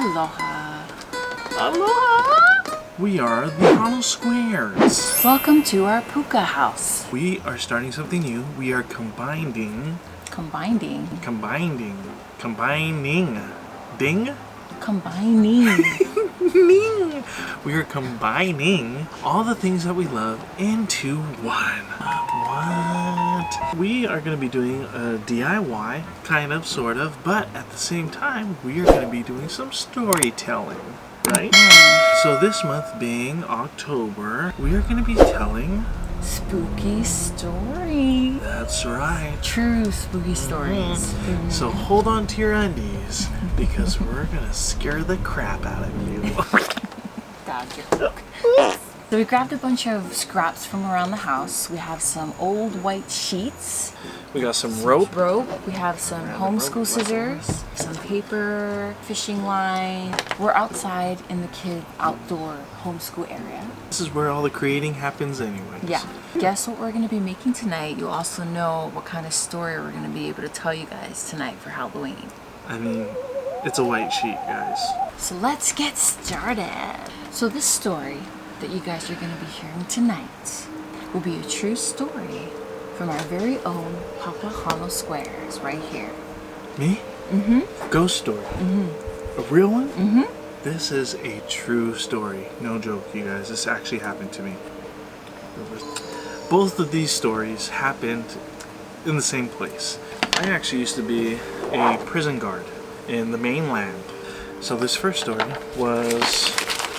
Aloha. Aloha! We are the Hollow Squares. Welcome to our puka house. We are starting something new. We are combining. Combining. Ding? Combining. Ning. We are combining all the things that we love into one. What? We are going to be doing a DIY, kind of, sort of, but at the same time, we are going to be doing some storytelling, right? So this month being October, we are going to be telling Spooky stories. That's right. True spooky stories. So hold on to your undies because we're gonna scare the crap out of you. Dad joke. So we grabbed a bunch of scraps from around the house. We have some old white sheets. We got some rope. We have some homeschool scissors, some paper, fishing line. We're outside in the kid outdoor homeschool area. This is where all the creating happens anyways. Yeah. Guess what we're going to be making tonight? You'll also know what kind of story we're going to be able to tell you guys tonight for Halloween. I mean, it's a white sheet, guys. So let's get started. So this story that you guys are going to be hearing tonight will be a true story from our very own Papa Hollow Squares right here. Me? Mm-hmm. Ghost story? Mm-hmm. A real one? Mm-hmm. This is a true story. No joke, you guys. This actually happened to me. Both of these stories happened in the same place. I actually used to be a prison guard in the mainland. So this first story was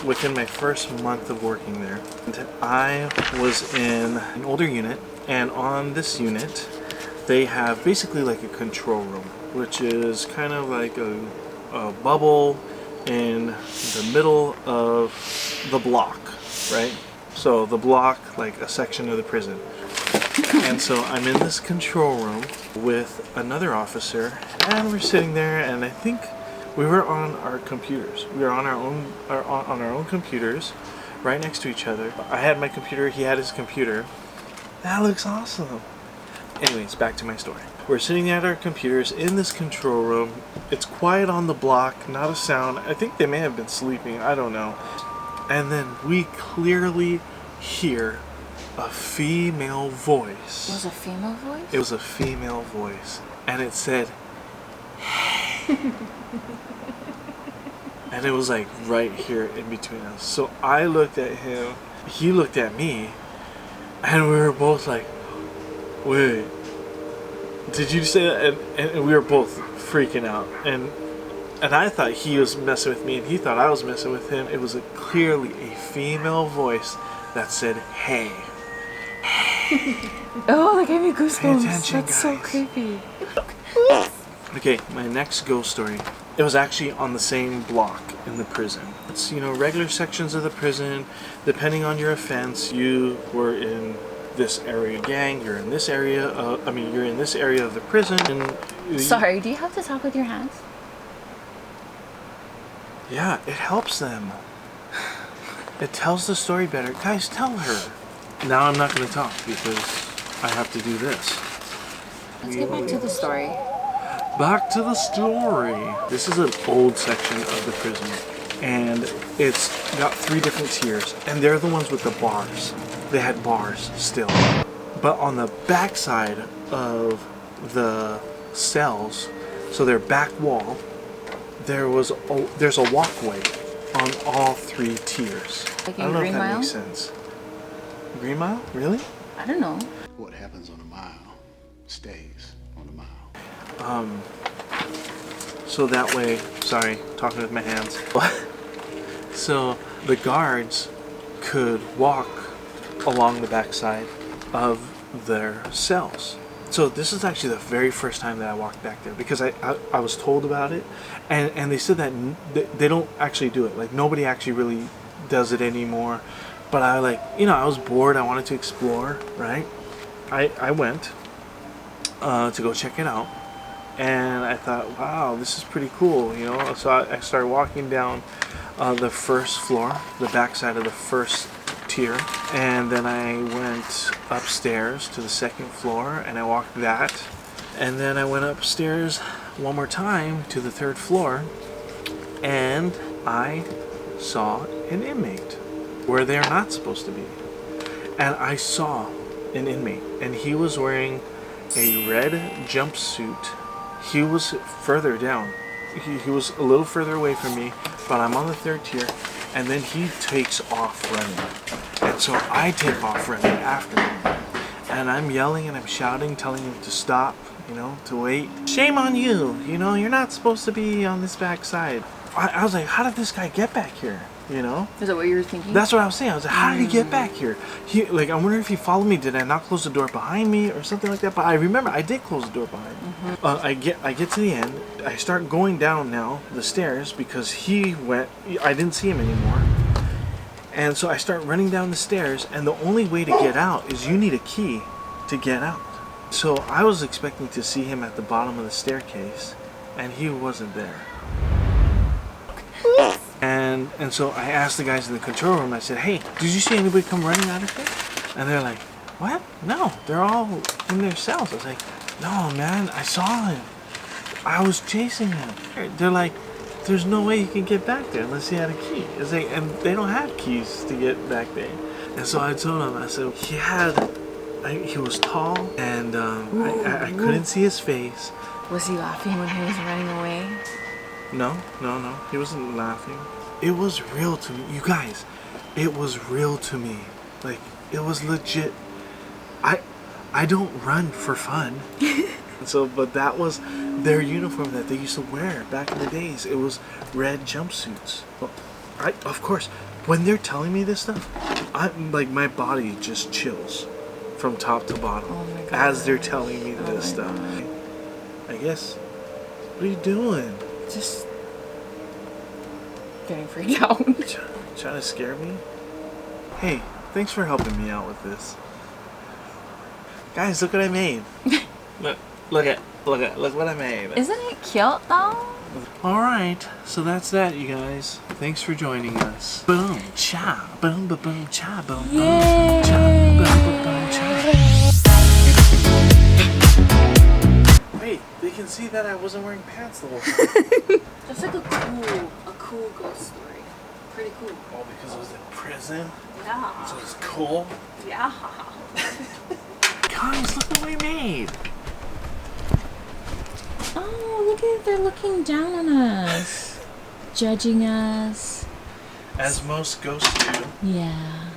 within my first month of working there. I was in an older unit, and on this unit they have basically like a control room, which is kind of like a bubble in the middle of the block, right? So the block, like a section of the prison. And so I'm in this control room with another officer, and we're sitting there, and I think we were on our computers. We were on our own computers, right next to each other. I had my computer, he had his computer. That looks awesome. Anyways, back to my story. We're sitting at our computers in this control room. It's quiet on the block, not a sound. I think they may have been sleeping, I don't know. And then we clearly hear a female voice. It was a female voice? It was a female voice. And it said, "Hey." And it was like right here in between us. So I looked at him, he looked at me, and we were both like, wait, did you say that? And we were both freaking out. And I thought he was messing with me, and he thought I was messing with him. It was clearly a female voice that said, hey. Oh, that gave me goosebumps. Pay attention, That's guys. so creepy. Okay, my next ghost story. It was actually on the same block in the prison. It's, you know, regular sections of the prison. Depending on your offense, you were in this area gang, you're in this area, you're in this area of the prison. And Sorry, do you have to talk with your hands? Yeah, it helps them. It tells the story better. Guys, tell her. Now I'm not going to talk because I have to do this. Let's get back to the story. Back to the story. This is an old section of the prison, and it's got 3 different tiers, and they're the ones with the bars. They had bars still. But on the back side of the cells, so their back wall, there's a walkway on all 3 tiers. Like I don't know if that Mile? makes sense. Green Mile? Really? I don't know. What happens on a mile stays on a mile. So that way, sorry, talking with my hands. So the guards could walk along the backside of their cells. So this is actually the very first time that I walked back there, because I was told about it, and they said that they don't actually do it. Like, nobody actually really does it anymore. But I was bored, I wanted to explore, right? I went to go check it out, and I thought, wow, this is pretty cool, you know? So I started walking down the first floor, the backside of the first tier, and then I went upstairs to the second floor, and I walked that, and then I went upstairs one more time to the third floor, and I saw an inmate where they're not supposed to be. And I saw an inmate, and he was wearing a red jumpsuit. He was further down. He was a little further away from me, but I'm on the 3rd tier, and then he takes off running. And so I take off running after him. And I'm yelling and I'm shouting, telling him to stop, to wait. Shame on you, you're not supposed to be on this back side. I was like, how did this guy get back here? Is that what you were thinking? That's what I was saying. I was like, how did he get back here? I wonder if he followed me. Did I not close the door behind me or something like that? But I remember I did close the door behind me. I get to the end. I start going down now the stairs because he went. I didn't see him anymore. And so I start running down the stairs, and the only way to get out is you need a key to get out. So I was expecting to see him at the bottom of the staircase, and he wasn't there. And so I asked the guys in the control room, I said, hey, did you see anybody come running out of here? And they're like, what? No, they're all in their cells. I was like, no, man, I saw him. I was chasing him. They're like, there's no way you can get back there unless he had a key. It's like, and they don't have keys to get back there. And so I told him, I said, he was tall, and I couldn't see his face. Was he laughing when he was running away? No, he wasn't laughing. It was real to me. You guys, it was real to me. Like, it was legit. I don't run for fun. But that was their uniform that they used to wear back in the days. It was red jumpsuits. Well, of course, when they're telling me this stuff, my body just chills from top to bottom as they're telling me this stuff. I guess, what are you doing? Just getting freaked out. Trying to scare me? Hey, thanks for helping me out with this. Guys, look what I made. Look what I made. Isn't it cute though? Alright, so that's that, you guys. Thanks for joining us. Boom, cha, boom, ba boom, cha, boom, boom, cha, boom, ba boom, cha. Wait, they can see that I wasn't wearing pants the whole time. That's like a cool ghost story. Pretty cool. Oh, because it was in prison? Yeah. So it's cool? Yeah. Guys, look what we made. Oh, look at it. They're looking down on us. Judging us. As most ghosts do. Yeah.